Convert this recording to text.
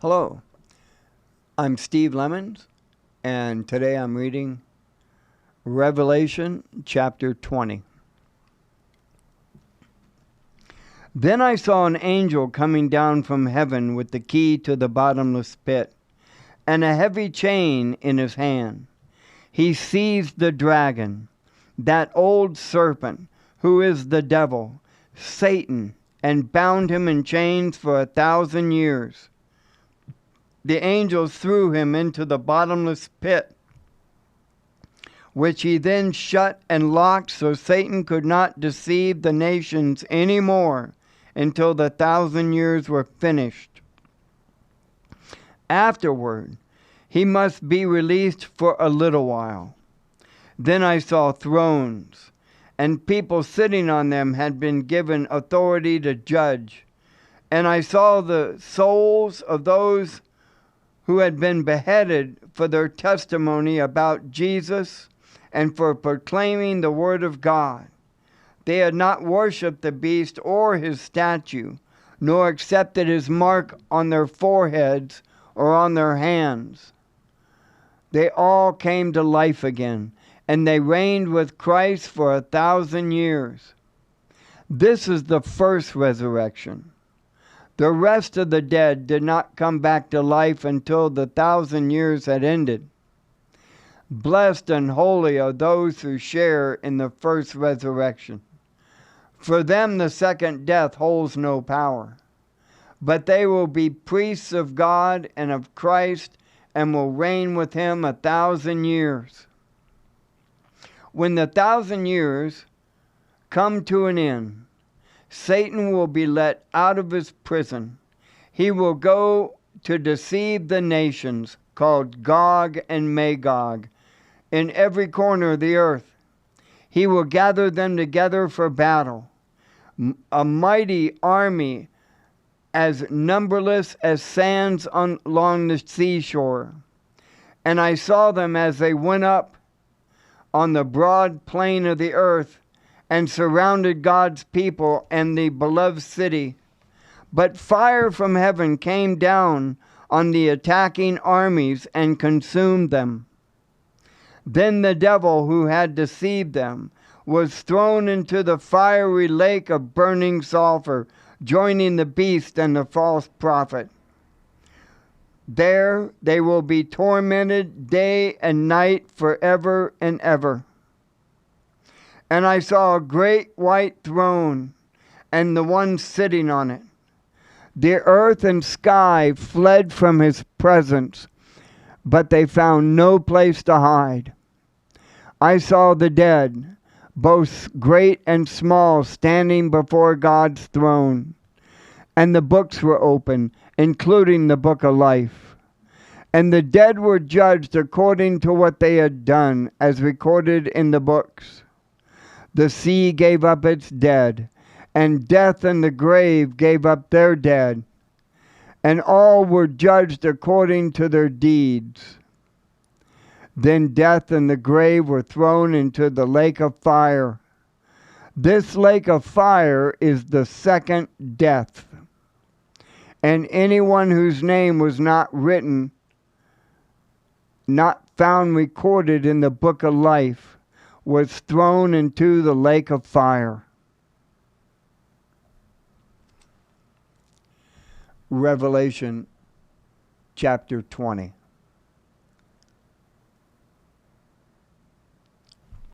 Hello, I'm Steve Lemons, and today I'm reading Revelation chapter 20. Then I saw an angel coming down from heaven with the key to the bottomless pit and a heavy chain in his hand. He seized the dragon, that old serpent, who is the devil, Satan, and bound him in chains for 1,000 years. The angels threw him into the bottomless pit, which he then shut and locked so Satan could not deceive the nations any more until the 1,000 years were finished. Afterward, he must be released for a little while. Then I saw thrones, and people sitting on them had been given authority to judge. And I saw the souls of those who had been beheaded for their testimony about Jesus and for proclaiming the word of God. They had not worshipped the beast or his statue, nor accepted his mark on their foreheads or on their hands. They all came to life again, and they reigned with Christ for 1,000 years. This is the first resurrection. The rest of the dead did not come back to life until the 1,000 years had ended. Blessed and holy are those who share in the first resurrection. For them the second death holds no power, but they will be priests of God and of Christ and will reign with him 1,000 years. When the 1,000 years come to an end, Satan will be let out of his prison. He will go to deceive the nations, called Gog and Magog, in every corner of the earth. He will gather them together for battle, a mighty army as numberless as sands along the seashore. And I saw them as they went up on the broad plain of the earth and surrounded God's people and the beloved city. But fire from heaven came down on the attacking armies and consumed them. Then the devil who had deceived them was thrown into the fiery lake of burning sulfur, joining the beast and the false prophet. There they will be tormented day and night forever and ever. And I saw a great white throne, and the one sitting on it. The earth and sky fled from his presence, but they found no place to hide. I saw the dead, both great and small, standing before God's throne. And the books were open, including the book of life. And the dead were judged according to what they had done, as recorded in the books. The sea gave up its dead, and death and the grave gave up their dead, and all were judged according to their deeds. Then death and the grave were thrown into the lake of fire. This lake of fire is the second death. And anyone whose name was not written, not found recorded in the book of life, was thrown into the lake of fire. Revelation chapter 20.